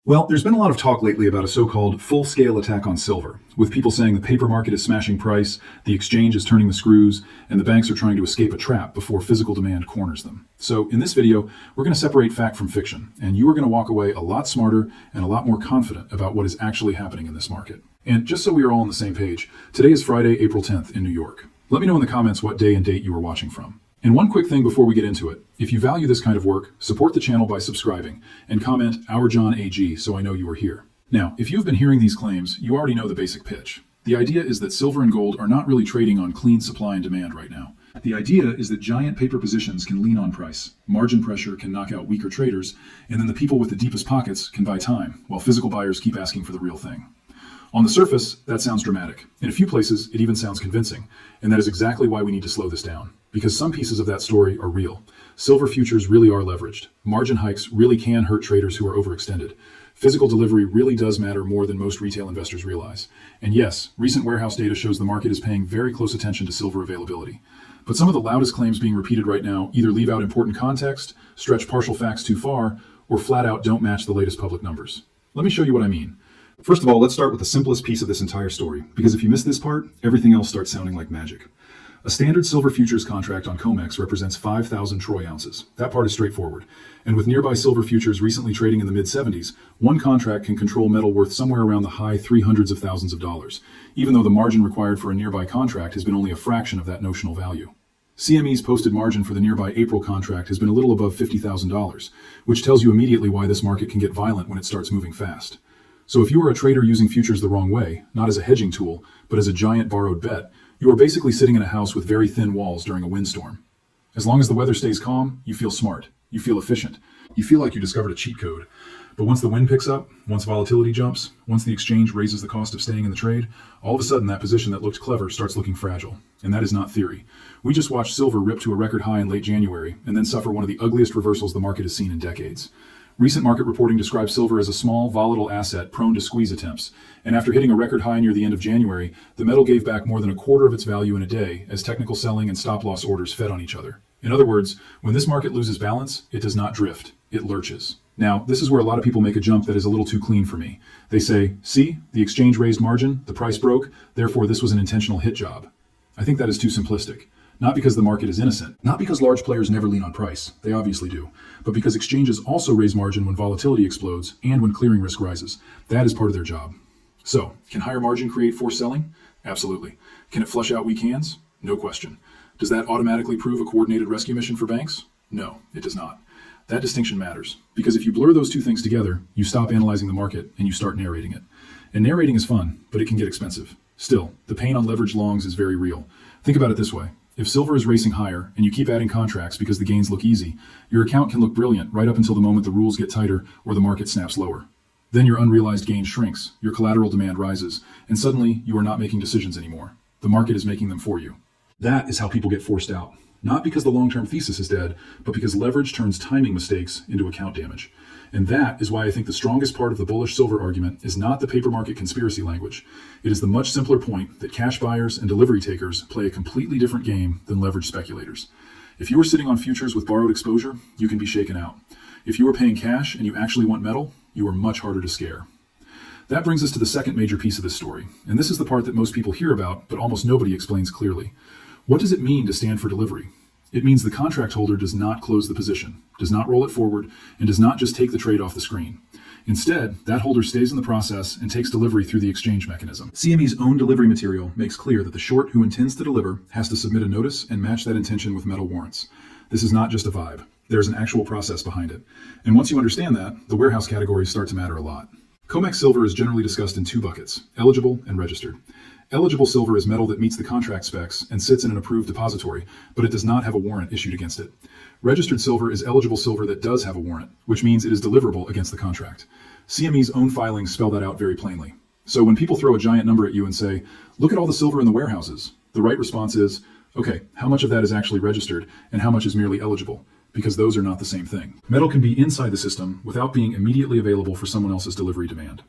Well, there's been a lot of talk lately about a so-called full-scale attack on silver, with people saying the paper market is smashing price, the exchange is turning the screws, and the banks are trying to escape a trap before physical demand corners them. So in this video, we're going to separate fact from fiction, and you are going to walk away a lot smarter and a lot more confident about what is actually happening in this market. And just so we are all on the same page, today is Friday, April 10th in New York. Let me know in the comments what day and date you are watching from. And one quick thing before we get into it, if you value this kind of work, support the channel by subscribing and comment "Our John AG" so I know you are here. Now, if you've been hearing these claims, you already know the basic pitch. The idea is that silver and gold are not really trading on clean supply and demand right now. The idea is that giant paper positions can lean on price, margin pressure can knock out weaker traders, and then the people with the deepest pockets can buy time, while physical buyers keep asking for the real thing. On the surface, that sounds dramatic. In a few places, it even sounds convincing, and that is exactly why we need to slow this down. Because some pieces of that story are real. Silver futures really are leveraged. Margin hikes really can hurt traders who are overextended. Physical delivery really does matter more than most retail investors realize. And yes, recent warehouse data shows the market is paying very close attention to silver availability. But some of the loudest claims being repeated right now either leave out important context, stretch partial facts too far, or flat out don't match the latest public numbers. Let me show you what I mean. First of all, let's start with the simplest piece of this entire story, because if you miss this part, everything else starts sounding like magic. A standard silver futures contract on COMEX represents 5,000 troy ounces. That part is straightforward. And with nearby silver futures recently trading in the mid-70s, one contract can control metal worth somewhere around the high 300s of thousands of dollars, even though the margin required for a nearby contract has been only a fraction of that notional value. CME's posted margin for the nearby April contract has been a little above $50,000, which tells you immediately why this market can get violent when it starts moving fast. So if you are a trader using futures the wrong way, not as a hedging tool, but as a giant borrowed bet, you are basically sitting in a house with very thin walls during a windstorm. As long as the weather stays calm, you feel smart, you feel efficient, you feel like you discovered a cheat code. But once the wind picks up, once volatility jumps, once the exchange raises the cost of staying in the trade, all of a sudden that position that looked clever starts looking fragile. And that is not theory. We just watched silver rip to a record high in late January and then suffer one of the ugliest reversals the market has seen in decades. Recent market reporting describes silver as a small, volatile asset prone to squeeze attempts, and after hitting a record high near the end of January, the metal gave back more than a quarter of its value in a day as technical selling and stop-loss orders fed on each other. In other words, when this market loses balance, it does not drift, it lurches. Now, this is where a lot of people make a jump that is a little too clean for me. They say, see, the exchange raised margin, the price broke, therefore this was an intentional hit job. I think that is too simplistic. Not because the market is innocent, not because large players never lean on price, they obviously do, but because exchanges also raise margin when volatility explodes and when clearing risk rises. That is part of their job. So, can higher margin create forced selling? Absolutely. Can it flush out weak hands? No question. Does that automatically prove a coordinated rescue mission for banks? No, it does not. That distinction matters, because if you blur those two things together, you stop analyzing the market and you start narrating it. And narrating is fun, but it can get expensive. Still, the pain on leveraged longs is very real. Think about it this way. If silver is racing higher and you keep adding contracts because the gains look easy, your account can look brilliant right up until the moment the rules get tighter or the market snaps lower. Then your unrealized gain shrinks, your collateral demand rises, and suddenly you are not making decisions anymore. The market is making them for you. That is how people get forced out. Not because the long-term thesis is dead, but because leverage turns timing mistakes into account damage. And that is why I think the strongest part of the bullish silver argument is not the paper market conspiracy language. It is the much simpler point that cash buyers and delivery takers play a completely different game than leverage speculators. If you are sitting on futures with borrowed exposure, you can be shaken out. If you are paying cash and you actually want metal, you are much harder to scare. That brings us to the second major piece of this story, and this is the part that most people hear about, but almost nobody explains clearly. What does it mean to stand for delivery? It means the contract holder does not close the position, does not roll it forward, and does not just take the trade off the screen. Instead, that holder stays in the process and takes delivery through the exchange mechanism. CME's own delivery material makes clear that the short who intends to deliver has to submit a notice and match that intention with metal warrants. This is not just a vibe. There's an actual process behind it. And once you understand that, the warehouse categories start to matter a lot. COMEX silver is generally discussed in two buckets, eligible and registered. Eligible silver is metal that meets the contract specs and sits in an approved depository, but it does not have a warrant issued against it. Registered silver is eligible silver that does have a warrant, which means it is deliverable against the contract. CME's own filings spell that out very plainly. So when people throw a giant number at you and say, look at all the silver in the warehouses, the right response is, okay, how much of that is actually registered and how much is merely eligible? Because those are not the same thing. Metal can be inside the system without being immediately available for someone else's delivery demand.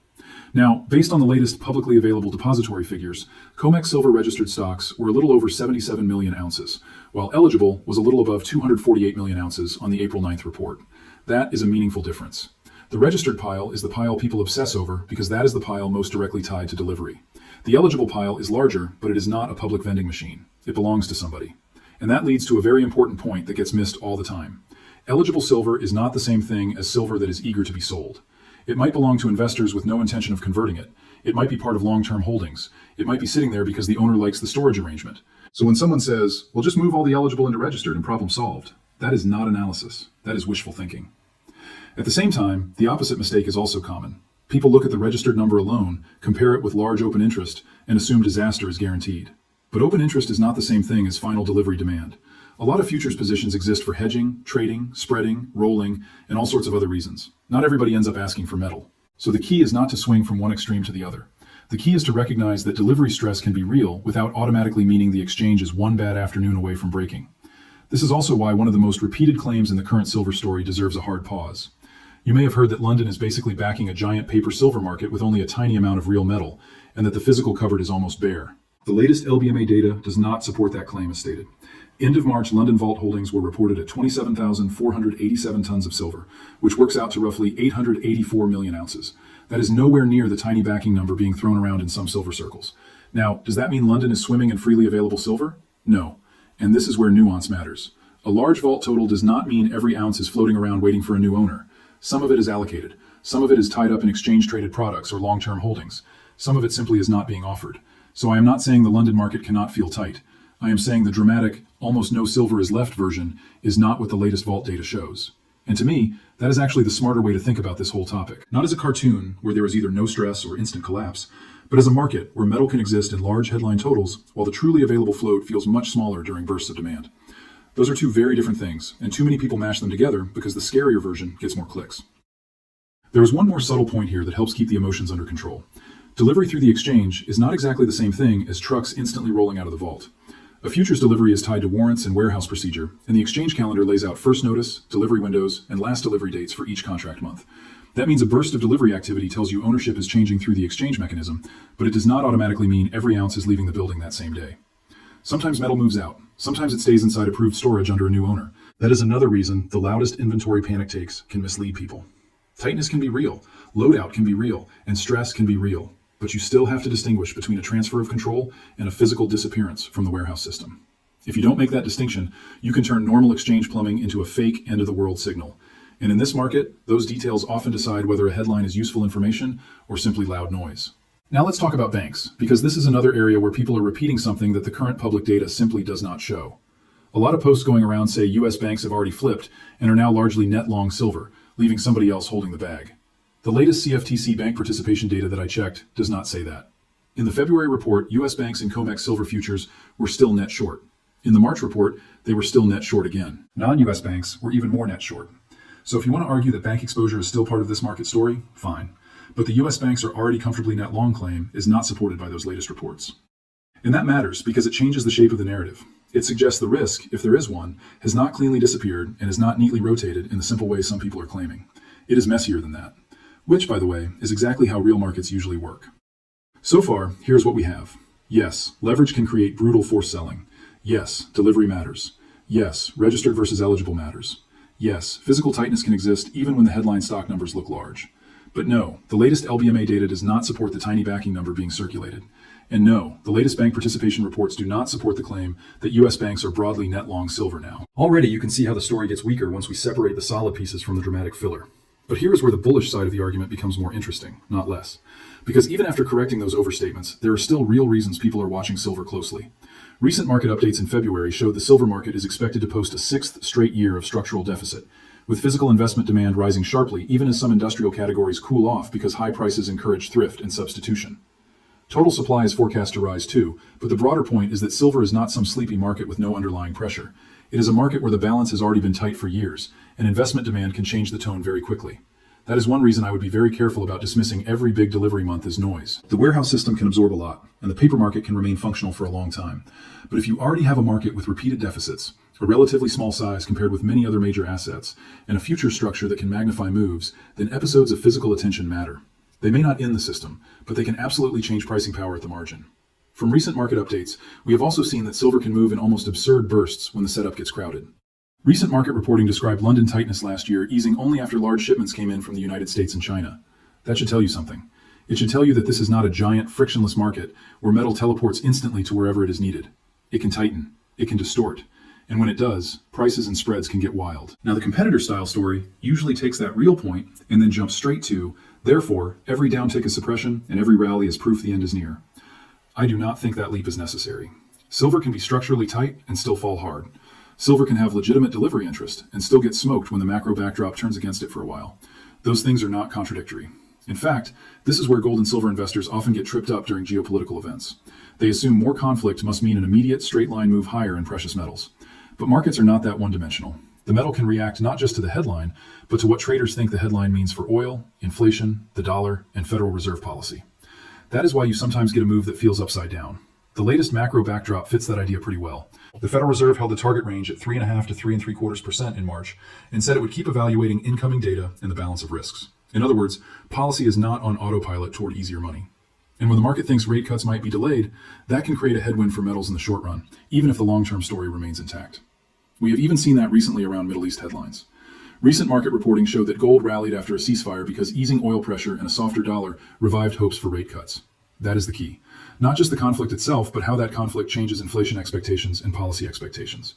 Now, based on the latest publicly available depository figures, COMEX silver registered stocks were a little over 77 million ounces, while eligible was a little above 248 million ounces on the April 9th report. That is a meaningful difference. The registered pile is the pile people obsess over because that is the pile most directly tied to delivery. The eligible pile is larger, but it is not a public vending machine. It belongs to somebody. And that leads to a very important point that gets missed all the time. Eligible silver is not the same thing as silver that is eager to be sold. It might belong to investors with no intention of converting it. It might be part of long-term holdings. It might be sitting there because the owner likes the storage arrangement. So when someone says, well, just move all the eligible into registered and problem solved, that is not analysis. That is wishful thinking. At the same time, the opposite mistake is also common. People look at the registered number alone, compare it with large open interest, and assume disaster is guaranteed. But open interest is not the same thing as final delivery demand. A lot of futures positions exist for hedging, trading, spreading, rolling, and all sorts of other reasons. Not everybody ends up asking for metal. So the key is not to swing from one extreme to the other. The key is to recognize that delivery stress can be real without automatically meaning the exchange is one bad afternoon away from breaking. This is also why one of the most repeated claims in the current silver story deserves a hard pause. You may have heard that London is basically backing a giant paper silver market with only a tiny amount of real metal, and that the physical cupboard is almost bare. The latest LBMA data does not support that claim as stated. End of March, London Vault holdings were reported at 27,487 tons of silver, which works out to roughly 884 million ounces. That is nowhere near the tiny backing number being thrown around in some silver circles. Now, does that mean London is swimming in freely available silver? No. And this is where nuance matters. A large vault total does not mean every ounce is floating around waiting for a new owner. Some of it is allocated. Some of it is tied up in exchange-traded products or long-term holdings. Some of it simply is not being offered. So I am not saying the London market cannot feel tight. I am saying the dramatic, almost no silver is left version is not what the latest vault data shows. And to me, that is actually the smarter way to think about this whole topic. Not as a cartoon where there is either no stress or instant collapse, but as a market where metal can exist in large headline totals while the truly available float feels much smaller during bursts of demand. Those are two very different things, and too many people mash them together because the scarier version gets more clicks. There is one more subtle point here that helps keep the emotions under control. Delivery through the exchange is not exactly the same thing as trucks instantly rolling out of the vault. A futures delivery is tied to warrants and warehouse procedure, and the exchange calendar lays out first notice, delivery windows, and last delivery dates for each contract month. That means a burst of delivery activity tells you ownership is changing through the exchange mechanism, but it does not automatically mean every ounce is leaving the building that same day. Sometimes metal moves out. Sometimes it stays inside approved storage under a new owner. That is another reason the loudest inventory panic takes can mislead people. Tightness can be real, loadout can be real, and stress can be real. But you still have to distinguish between a transfer of control and a physical disappearance from the warehouse system. If you don't make that distinction, you can turn normal exchange plumbing into a fake end-of-the-world signal. And in this market, those details often decide whether a headline is useful information or simply loud noise. Now let's talk about banks, because this is another area where people are repeating something that the current public data simply does not show. A lot of posts going around say US banks have already flipped and are now largely net long silver, leaving somebody else holding the bag. The latest CFTC bank participation data that I checked does not say that. In the February report, US banks and COMEX silver futures were still net short. In the March report, they were still net short again. Non-US banks were even more net short. So if you want to argue that bank exposure is still part of this market story, fine. But the US banks are already comfortably net long claim is not supported by those latest reports. And that matters because it changes the shape of the narrative. It suggests the risk, if there is one, has not cleanly disappeared and is not neatly rotated in the simple way some people are claiming. It is messier than that. Which, by the way, is exactly how real markets usually work. So far, here's what we have. Yes, leverage can create brutal forced selling. Yes, delivery matters. Yes, registered versus eligible matters. Yes, physical tightness can exist even when the headline stock numbers look large. But no, the latest LBMA data does not support the tiny backing number being circulated. And no, the latest bank participation reports do not support the claim that US banks are broadly net long silver now. Already you can see how the story gets weaker once we separate the solid pieces from the dramatic filler. But here is where the bullish side of the argument becomes more interesting, not less. Because even after correcting those overstatements, there are still real reasons people are watching silver closely. Recent market updates in February showed the silver market is expected to post a sixth straight year of structural deficit, with physical investment demand rising sharply even as some industrial categories cool off because high prices encourage thrift and substitution. Total supply is forecast to rise too, but the broader point is that silver is not some sleepy market with no underlying pressure. It is a market where the balance has already been tight for years, and investment demand can change the tone very quickly. That is one reason I would be very careful about dismissing every big delivery month as noise. The warehouse system can absorb a lot, and the paper market can remain functional for a long time. But if you already have a market with repeated deficits, a relatively small size compared with many other major assets, and a future structure that can magnify moves, then episodes of physical attention matter. They may not end the system, but they can absolutely change pricing power at the margin. From recent market updates, we have also seen that silver can move in almost absurd bursts when the setup gets crowded. Recent market reporting described London tightness last year easing only after large shipments came in from the United States and China. That should tell you something. It should tell you that this is not a giant frictionless market where metal teleports instantly to wherever it is needed. It can tighten, it can distort, and when it does, prices and spreads can get wild. Now the competitor style story usually takes that real point and then jumps straight to, therefore, every downtick is suppression and every rally is proof the end is near. I do not think that leap is necessary. Silver can be structurally tight and still fall hard. Silver can have legitimate delivery interest and still get smoked when the macro backdrop turns against it for a while. Those things are not contradictory. In fact, this is where gold and silver investors often get tripped up during geopolitical events. They assume more conflict must mean an immediate straight line move higher in precious metals. But markets are not that one-dimensional. The metal can react not just to the headline, but to what traders think the headline means for oil, inflation, the dollar, and Federal Reserve policy. That is why you sometimes get a move that feels upside down. The latest macro backdrop fits that idea pretty well. The Federal Reserve held the target range at 3.5 to 3.75% in March and said it would keep evaluating incoming data and the balance of risks. In other words, policy is not on autopilot toward easier money. And when the market thinks rate cuts might be delayed, that can create a headwind for metals in the short run, even if the long-term story remains intact. We have even seen that recently around Middle East headlines. Recent market reporting showed that gold rallied after a ceasefire because easing oil pressure and a softer dollar revived hopes for rate cuts. That is the key. Not just the conflict itself, but how that conflict changes inflation expectations and policy expectations.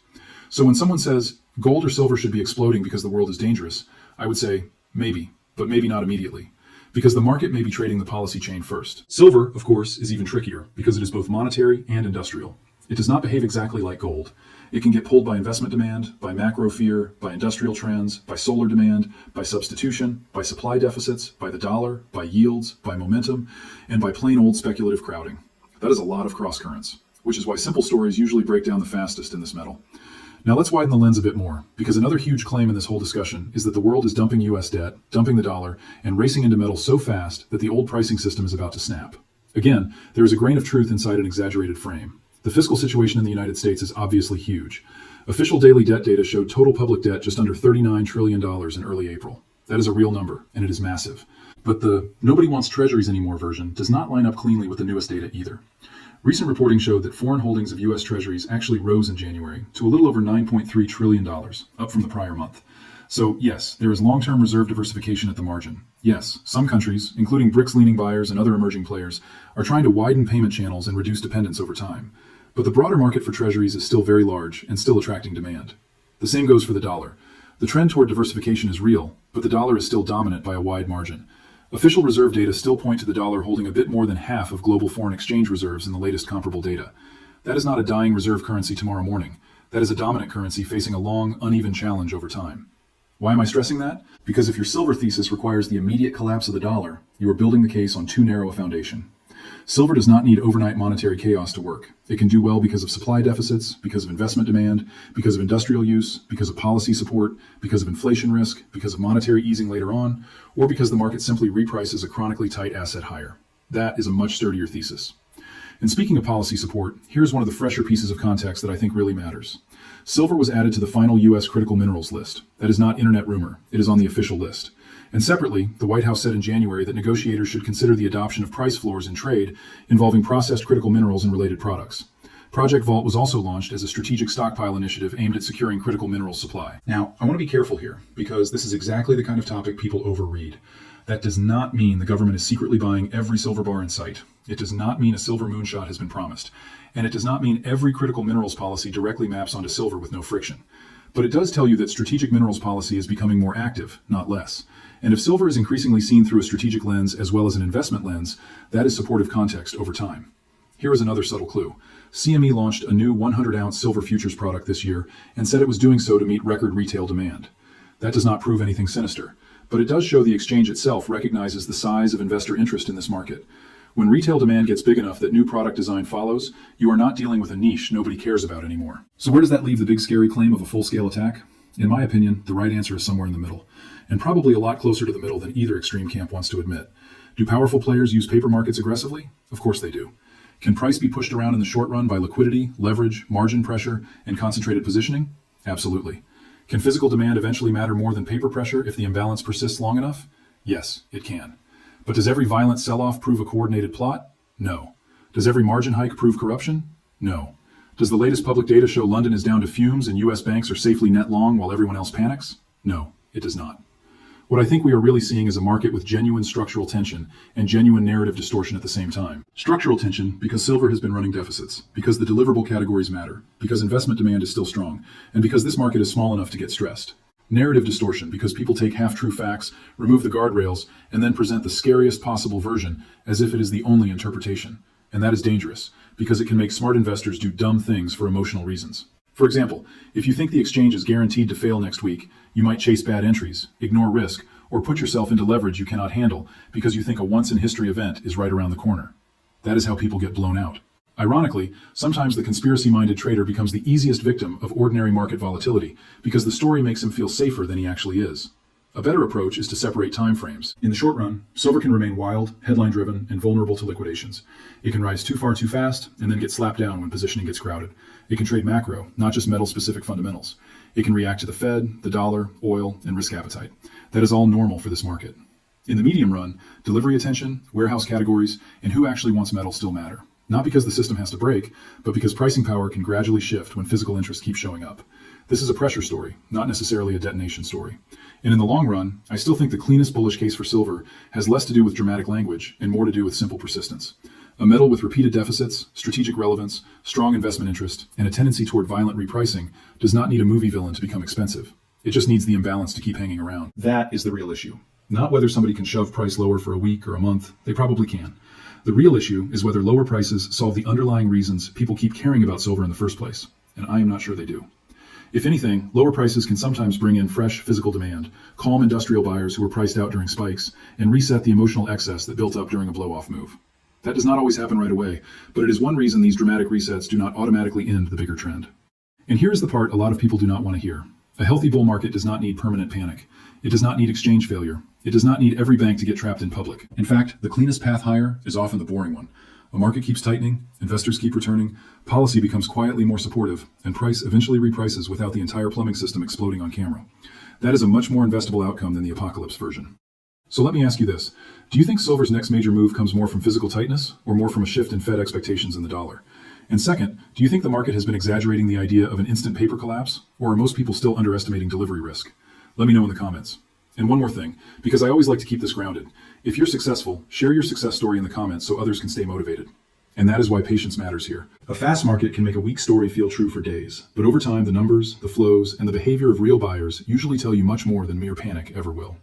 So when someone says gold or silver should be exploding because the world is dangerous, I would say maybe, but maybe not immediately, because the market may be trading the policy chain first. Silver, of course, is even trickier because it is both monetary and industrial. It does not behave exactly like gold. It can get pulled by investment demand, by macro fear, by industrial trends, by solar demand, by substitution, by supply deficits, by the dollar, by yields, by momentum, and by plain old speculative crowding. That is a lot of cross currents, which is why simple stories usually break down the fastest in this metal. Now let's widen the lens a bit more, because another huge claim in this whole discussion is that the world is dumping US debt, dumping the dollar, and racing into metal so fast that the old pricing system is about to snap. Again, there is a grain of truth inside an exaggerated frame. The fiscal situation in the United States is obviously huge. Official daily debt data showed total public debt just under $39 trillion in early April. That is a real number, and it is massive. But the nobody wants treasuries anymore version does not line up cleanly with the newest data either. Recent reporting showed that foreign holdings of U.S. treasuries actually rose in January to a little over $9.3 trillion, up from the prior month. So yes, there is long-term reserve diversification at the margin. Yes, some countries, including BRICS-leaning buyers and other emerging players, are trying to widen payment channels and reduce dependence over time. But the broader market for treasuries is still very large and still attracting demand. The same goes for the dollar. The trend toward diversification is real, but the dollar is still dominant by a wide margin. Official reserve data still point to the dollar holding a bit more than half of global foreign exchange reserves in the latest comparable data. That is not a dying reserve currency tomorrow morning. That is a dominant currency facing a long, uneven challenge over time. Why am I stressing that? Because if your silver thesis requires the immediate collapse of the dollar, you are building the case on too narrow a foundation. Silver does not need overnight monetary chaos to work. It can do well because of supply deficits, because of investment demand, because of industrial use, because of policy support, because of inflation risk, because of monetary easing later on, or because the market simply reprices a chronically tight asset higher. That is a much sturdier thesis. And speaking of policy support, here's one of the fresher pieces of context that I think really matters. Silver was added to the final U.S. critical minerals list. That is not internet rumor. It is on the official list. And separately, the White House said in January that negotiators should consider the adoption of price floors in trade involving processed critical minerals and related products. Project Vault was also launched as a strategic stockpile initiative aimed at securing critical minerals supply. Now, I want to be careful here, because this is exactly the kind of topic people overread. That does not mean the government is secretly buying every silver bar in sight. It does not mean a silver moonshot has been promised. And it does not mean every critical minerals policy directly maps onto silver with no friction. But it does tell you that strategic minerals policy is becoming more active, not less. And if silver is increasingly seen through a strategic lens as well as an investment lens, that is supportive context over time. Here is another subtle clue. CME launched a new 100-ounce silver futures product this year and said it was doing so to meet record retail demand. That does not prove anything sinister, but it does show the exchange itself recognizes the size of investor interest in this market. When retail demand gets big enough that new product design follows, you are not dealing with a niche nobody cares about anymore. So where does that leave the big scary claim of a full-scale attack? In my opinion, the right answer is somewhere in the middle, and probably a lot closer to the middle than either extreme camp wants to admit. Do powerful players use paper markets aggressively? Of course they do. Can price be pushed around in the short run by liquidity, leverage, margin pressure, and concentrated positioning? Absolutely. Can physical demand eventually matter more than paper pressure if the imbalance persists long enough? Yes, it can. But does every violent sell-off prove a coordinated plot? No. Does every margin hike prove corruption? No. Does the latest public data show London is down to fumes and US banks are safely net long while everyone else panics? No, it does not. What I think we are really seeing is a market with genuine structural tension and genuine narrative distortion at the same time. Structural tension because silver has been running deficits, because the deliverable categories matter, because investment demand is still strong, and because this market is small enough to get stressed. Narrative distortion because people take half-true facts, remove the guardrails, and then present the scariest possible version as if it is the only interpretation. And that is dangerous, because it can make smart investors do dumb things for emotional reasons. For example, if you think the exchange is guaranteed to fail next week, you might chase bad entries, ignore risk, or put yourself into leverage you cannot handle because you think a once-in-history event is right around the corner. That is how people get blown out. Ironically, sometimes the conspiracy-minded trader becomes the easiest victim of ordinary market volatility because the story makes him feel safer than he actually is. A better approach is to separate time frames. In the short run, silver can remain wild, headline-driven, and vulnerable to liquidations. It can rise too far too fast and then get slapped down when positioning gets crowded. It can trade macro, not just metal-specific fundamentals. It can react to the Fed, the dollar, oil, and risk appetite. That is all normal for this market. In the medium run, delivery attention, warehouse categories, and who actually wants metal still matter. Not because the system has to break, but because pricing power can gradually shift when physical interest keeps showing up. This is a pressure story, not necessarily a detonation story. And in the long run, I still think the cleanest bullish case for silver has less to do with dramatic language and more to do with simple persistence. A metal with repeated deficits, strategic relevance, strong investment interest, and a tendency toward violent repricing does not need a movie villain to become expensive. It just needs the imbalance to keep hanging around. That is the real issue. Not whether somebody can shove price lower for a week or a month. They probably can. The real issue is whether lower prices solve the underlying reasons people keep caring about silver in the first place. And I am not sure they do. If anything, lower prices can sometimes bring in fresh physical demand, calm industrial buyers who were priced out during spikes, and reset the emotional excess that built up during a blow-off move. That does not always happen right away, but it is one reason these dramatic resets do not automatically end the bigger trend. And here is the part a lot of people do not want to hear. A healthy bull market does not need permanent panic. It does not need exchange failure. It does not need every bank to get trapped in public. In fact, the cleanest path higher is often the boring one. A market keeps tightening, investors keep returning, policy becomes quietly more supportive, and price eventually reprices without the entire plumbing system exploding on camera. That is a much more investable outcome than the apocalypse version. So let me ask you this. Do you think silver's next major move comes more from physical tightness or more from a shift in Fed expectations in the dollar? And second, do you think the market has been exaggerating the idea of an instant paper collapse, or are most people still underestimating delivery risk? Let me know in the comments. And one more thing, because I always like to keep this grounded. If you're successful, share your success story in the comments so others can stay motivated. And that is why patience matters here. A fast market can make a weak story feel true for days, but over time the numbers, the flows, and the behavior of real buyers usually tell you much more than mere panic ever will.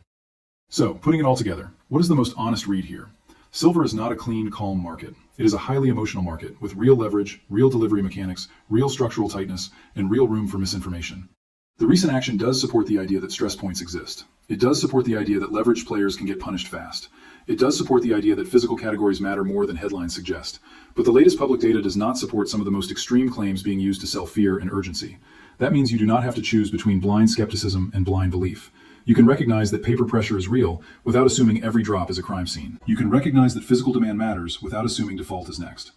So, putting it all together, what is the most honest read here? Silver is not a clean, calm market. It is a highly emotional market with real leverage, real delivery mechanics, real structural tightness, and real room for misinformation. The recent action does support the idea that stress points exist. It does support the idea that leveraged players can get punished fast. It does support the idea that physical categories matter more than headlines suggest. But the latest public data does not support some of the most extreme claims being used to sell fear and urgency. That means you do not have to choose between blind skepticism and blind belief. You can recognize that paper pressure is real without assuming every drop is a crime scene. You can recognize that physical demand matters without assuming default is next.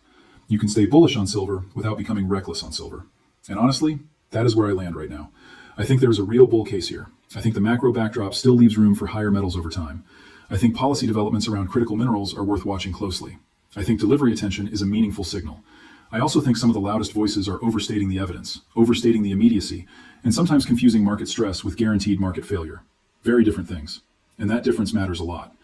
You can stay bullish on silver without becoming reckless on silver. And honestly, that is where I land right now. I think there is a real bull case here. I think the macro backdrop still leaves room for higher metals over time. I think policy developments around critical minerals are worth watching closely. I think delivery attention is a meaningful signal. I also think some of the loudest voices are overstating the evidence, overstating the immediacy, and sometimes confusing market stress with guaranteed market failure. Very different things. And that difference matters a lot.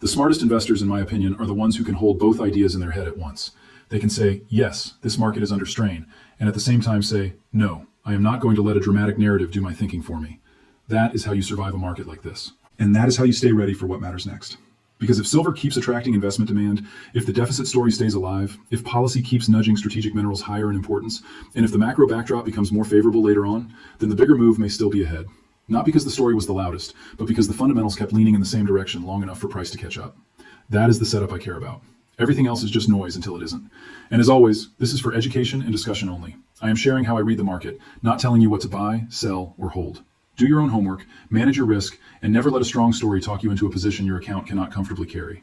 The smartest investors, in my opinion, are the ones who can hold both ideas in their head at once. They can say, yes, this market is under strain, and at the same time say, no, I am not going to let a dramatic narrative do my thinking for me. That is how you survive a market like this. And that is how you stay ready for what matters next. Because if silver keeps attracting investment demand, if the deficit story stays alive, if policy keeps nudging strategic minerals higher in importance, and if the macro backdrop becomes more favorable later on, then the bigger move may still be ahead. Not because the story was the loudest, but because the fundamentals kept leaning in the same direction long enough for price to catch up. That is the setup I care about. Everything else is just noise until it isn't. And as always, this is for education and discussion only. I am sharing how I read the market, not telling you what to buy, sell, or hold. Do your own homework, manage your risk, and never let a strong story talk you into a position your account cannot comfortably carry.